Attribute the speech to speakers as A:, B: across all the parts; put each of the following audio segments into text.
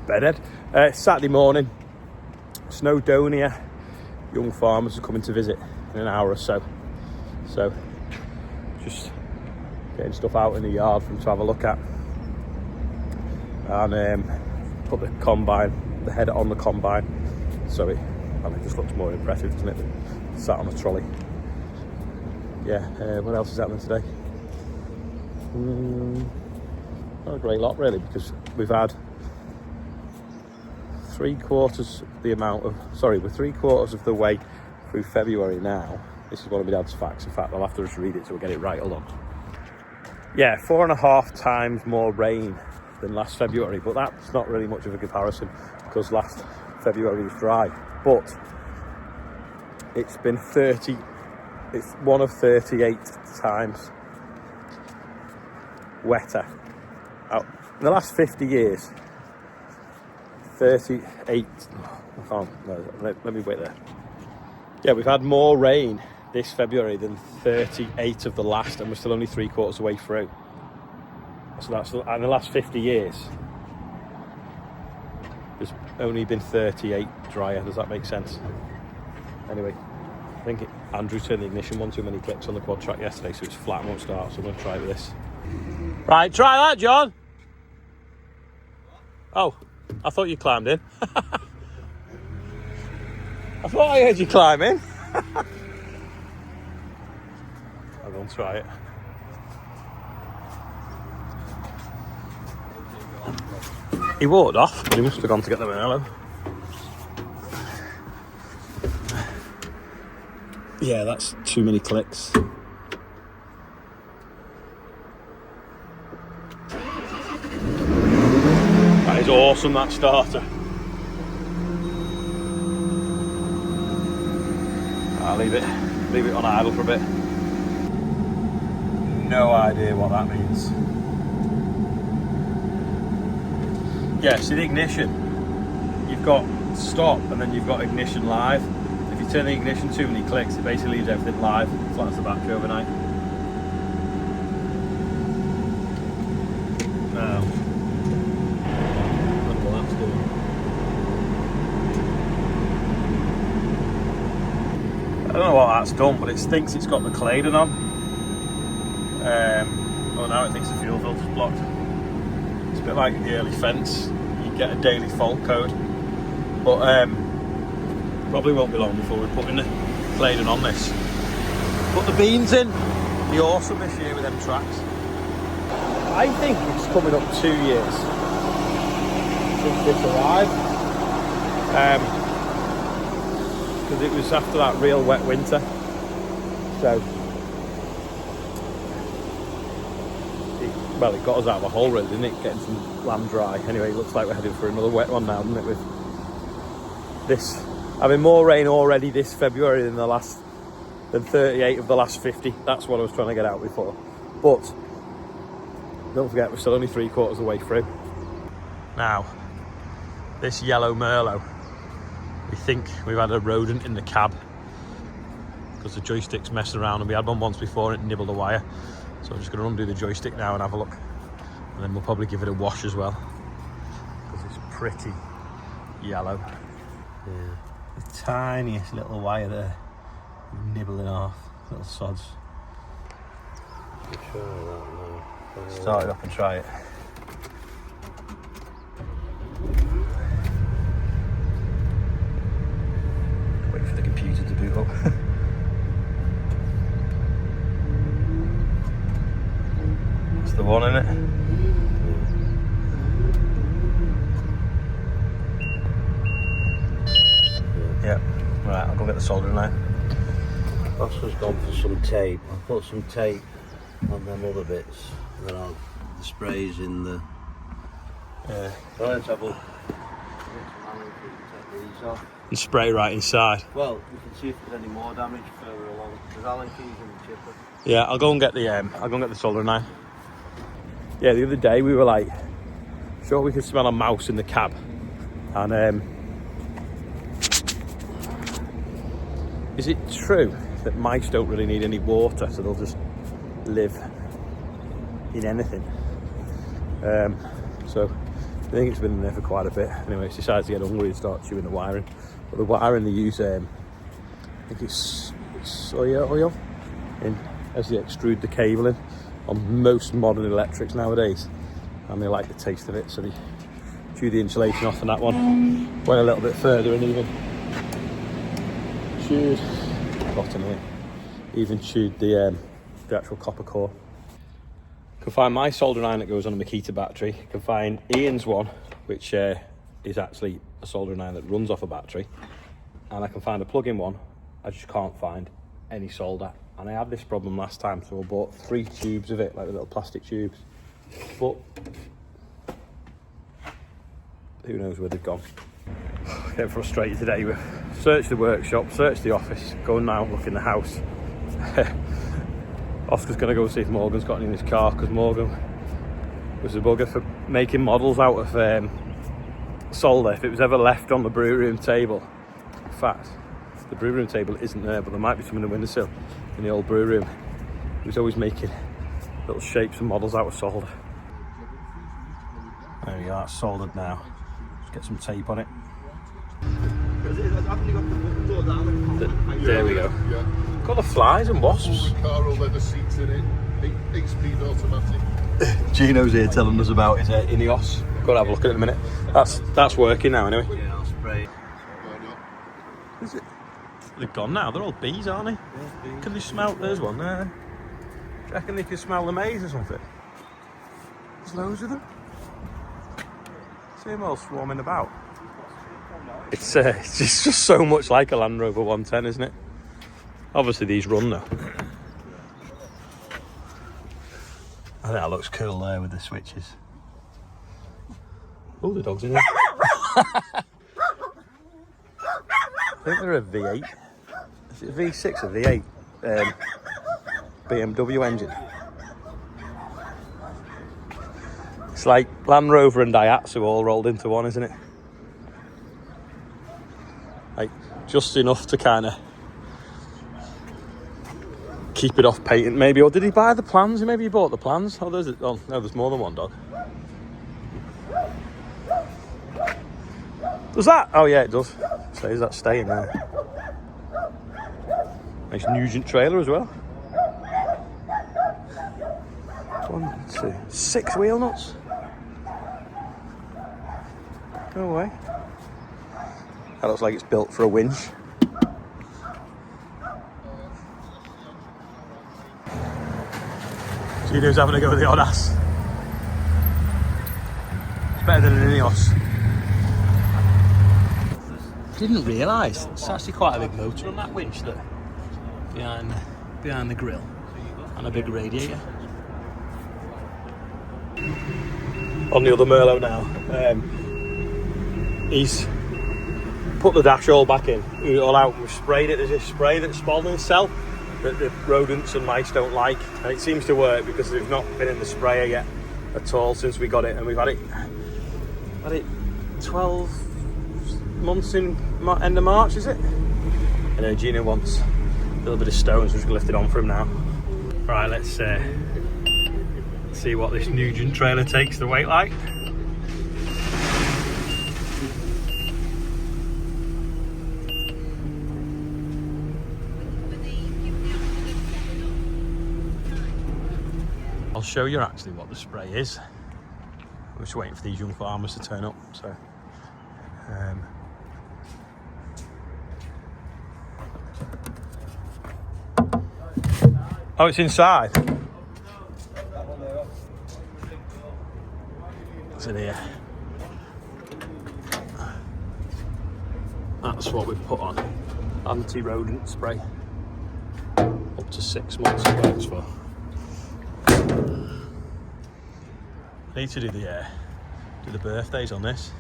A: bedhead. Saturday morning, Snowdonia young farmers are coming to visit in an hour or so. So just getting stuff out in the yard for them to have a look at. And put the combine, the header on the combine. So it just looks more impressive, doesn't it? Sat on a trolley. Yeah, what else is happening today? Not a great lot really, because we've had we're 3/4 of the way through February now. This is one of my dad's facts. In fact, I'll have to just read it so we'll get it right. Hold on. Yeah, 4.5 times more rain than last February, but that's not really much of a comparison because last February was dry. But it's been it's one of 38 times wetter. In the last 50 years, 38, let me wait there. Yeah, we've had more rain this February than 38 of the last, and we're still only 3/4 of the way through. So that's in the last 50 years. There's only been 38 drier. Does that make sense? Anyway, I think Andrew turned the ignition one too many clicks on the Quadrac yesterday, so it's flat and won't start. So I'm going to try it with this. Right, try that, John. Oh, I thought you climbed in. I thought I heard you climb in. I'll go and try it. He walked off, but he must have gone to get the Merlo. Yeah, that's too many clicks. That is awesome, that starter. I'll leave it on idle for a bit. No idea what that means. Yeah, see the ignition, you've got stop and then you've got ignition live. If you turn the ignition too many clicks, it basically leaves everything live, flattens the battery overnight. Now, look what that's doing. I don't know what that's done, but it thinks it's got the Claydon on. Oh, now it thinks the fuel filter's blocked. It's a bit like the early fence. You get a daily fault code, but probably won't be long before we're putting the Claydon on this. Put the beans in. Be awesome this year with them tracks. I think it's coming up 2 years since this arrived, because it was after that real wet winter. So, it got us out of a hole really, didn't it? Getting some lamb dry. Anyway, it looks like we're heading for another wet one now, doesn't it? With this having more rain already this February than 38 of the last 50. That's what I was trying to get out before. But don't forget, we're still only 3/4 of the way through. Now, this yellow Merlo, we think we've had a rodent in the cab because the joystick's messing around, and we had one once before and it nibbled a wire. So I'm just going to undo the joystick now and have a look, and then we'll probably give it a wash as well because it's pretty yellow. Yeah, the tiniest little wire there, nibbling off, little sods. Try that now. Start it up and try it. Wait for the computer to boot up. That's the one, isn't it? Yeah. Right, I'll go get the soldering iron.
B: Oscar's gone for some tape. I'll put some tape on them other bits. And then the sprays in the...
A: Yeah.
B: So let's have a look. Take these off.
A: And spray right inside.
B: Well, we can see if there's any more damage further along. There's Allen keys in the chipper.
A: Yeah, I'll go and get the soldering iron. Yeah, the other day we were like, sure we could smell a mouse in the cab, and is it true that mice don't really need any water, so they'll just live in anything? So I think it's been in there for quite a bit. Anyway, it's decided to get hungry and start chewing the wiring. But the wiring they use, I think it's soya oil as they extrude the cabling on most modern electrics nowadays. And they like the taste of it, so they chew the insulation off, and that one went a little bit further and even chewed, the actual copper core. You can find my soldering iron that goes on a Makita battery. You can find Ian's one, which is actually a soldering iron that runs off a battery. And I can find a plug-in one. I just can't find any solder. And I had this problem last time, so I bought 3 tubes of it, like the little plastic tubes. But who knows where they've gone. Getting frustrated today. We've searched the workshop, searched the office, going now look in the house. Oscar's going to go see if Morgan's got any in his car, because Morgan was a bugger for making models out of solder if it was ever left on the brew room table. In fact, the brew room table isn't there, but there might be some in the windowsill in the old brew room. He was always making little shapes and models out of solder. There we are, soldered now. Let's get some tape on it. There we go. Got the flies and wasps.
C: Car, all leather seats in it, 8-speed automatic.
A: Gino's here telling us about his Ineos. Go and have a look at it in a minute. That's working now anyway.
B: Yeah, I'll spray.
A: Is it? They're gone now. They're all bees, aren't they? Yeah, bees. Can they smell? There's one there. Do you reckon they can smell the maize or something? There's loads of them. See them all swarming about. It's just so much like a Land Rover 110, isn't it? Obviously these run though. I think that looks cool there with the switches. Oh, the dog's in there. I think they're a V8. Is it a V6 or V8? BMW engine. It's like Land Rover and Daihatsu all rolled into one, isn't it? Like, just enough to kind of keep it off patent, maybe. Or did he buy the plans? Maybe he bought the plans. Oh, no, there's more than one dog. Does that? Oh yeah, it does. Says that staying there. Nice Nugent trailer as well. 1, 2, 6 wheel nuts. Go away. That looks like it's built for a winch. Gino's having a go with the odd ass. It's better than an Ineos. Didn't realise it's actually quite a big motor on that winch that behind the grill, and a big radiator. On the other Merlo now, he's put the dash all back in, all out, and we've sprayed it. There's a spray that's Spalding itself that the rodents and mice don't like, and it seems to work because they've not been in the sprayer yet at all since we got it, and we've had it 12 months in end of March, is it? And Gino wants a little bit of stones, so we're just gonna lift it on for him now. Right, let's see what this Nugent trailer takes the weight like. I'll show you actually what the spray is. I'm just waiting for these young farmers to turn up, so oh, it's inside. It's in here. That's what we've put on. Anti-rodent spray. Up to 6 months it works for. I need to do the birthdays on this.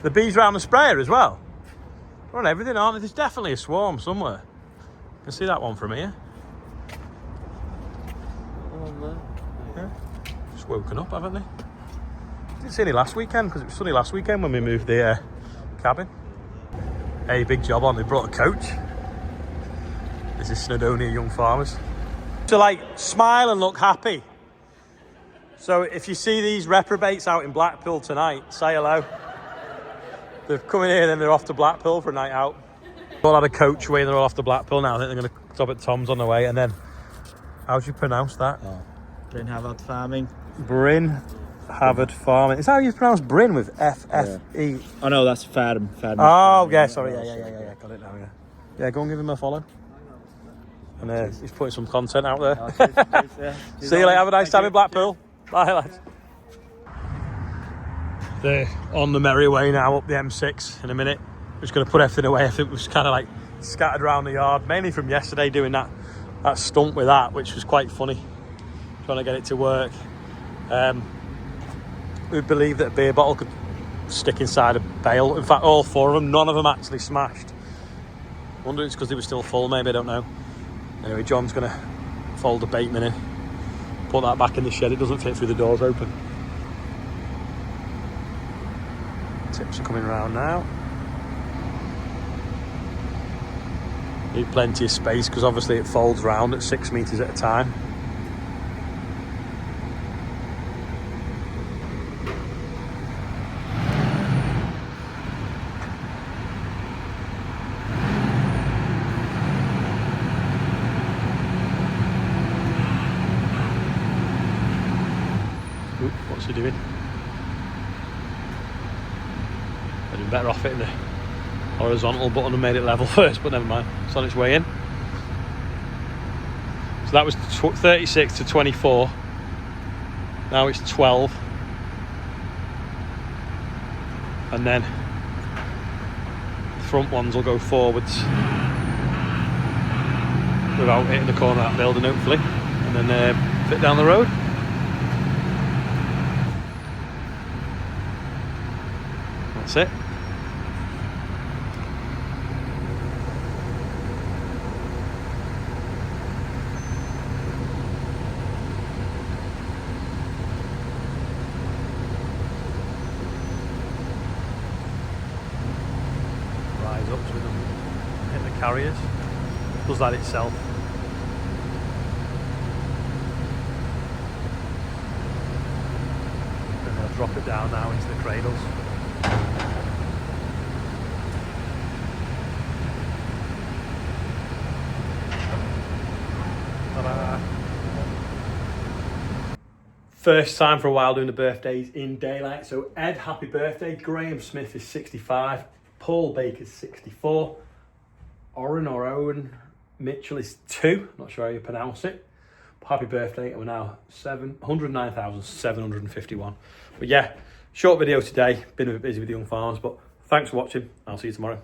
A: The bees around the sprayer as well. They're on everything, aren't they? There's definitely a swarm somewhere. You can see that one from here. Yeah. Just woken up, haven't they? Didn't see any last weekend because it was sunny last weekend when we moved the cabin. Hey, big job on. They brought a coach. This is Snowdonia Young Farmers. To like smile and look happy. So if you see these reprobates out in Blackpool tonight, say hello. They're coming here and then they're off to Blackpool for a night out. All had a coach way, they're all off to Blackpool now. I think they're going to stop at Tom's on the way. And then, how do you pronounce that?
D: Oh. Bryn Havard Farming.
A: Bryn Havard Farming. Is that how you pronounce Bryn with F-F-E?
D: Oh no, that's Farm.
A: Oh, yeah, sorry. Yeah. Got it now, yeah. Yeah, go and give him a follow. And he's putting some content out there.
D: Oh, cheers.
A: See you later. Have a nice time in Blackpool. Bye, lads. They're on the merry way now up the M6 in a minute. We're just going to put everything away. I think we've kind of like scattered around the yard, mainly from yesterday doing that stunt with that, which was quite funny, trying to get it to work. We believe that a beer bottle could stick inside a bale. In fact, all 4 of them, none of them actually smashed. I wonder if it's because they were still full, maybe, I don't know. Anyway, John's going to fold the bait minute, put that back in the shed. It doesn't fit through the doors open. Tips are coming around now. Need plenty of space because obviously it folds round at 6 metres at a time. Oop, what's he doing? I'd been better off hitting the horizontal button and made it level first, but never mind, it's on its way in. So that was 36 to 24, now it's 12, and then the front ones will go forwards without hitting the corner of that building hopefully, and then fit down the road. That's it. Rise up with them, hit the carriers, does that itself. And they'll drop it down now into the cradles. Ta-da. First time for a while doing the birthdays in daylight. So Ed, happy birthday. Graham Smith is 65. Paul Baker's 64. Owen Mitchell is 2. Not sure how you pronounce it. Happy birthday. And we're now 109,751. But yeah, short video today. Been a bit busy with the young farmers, but thanks for watching. I'll see you tomorrow.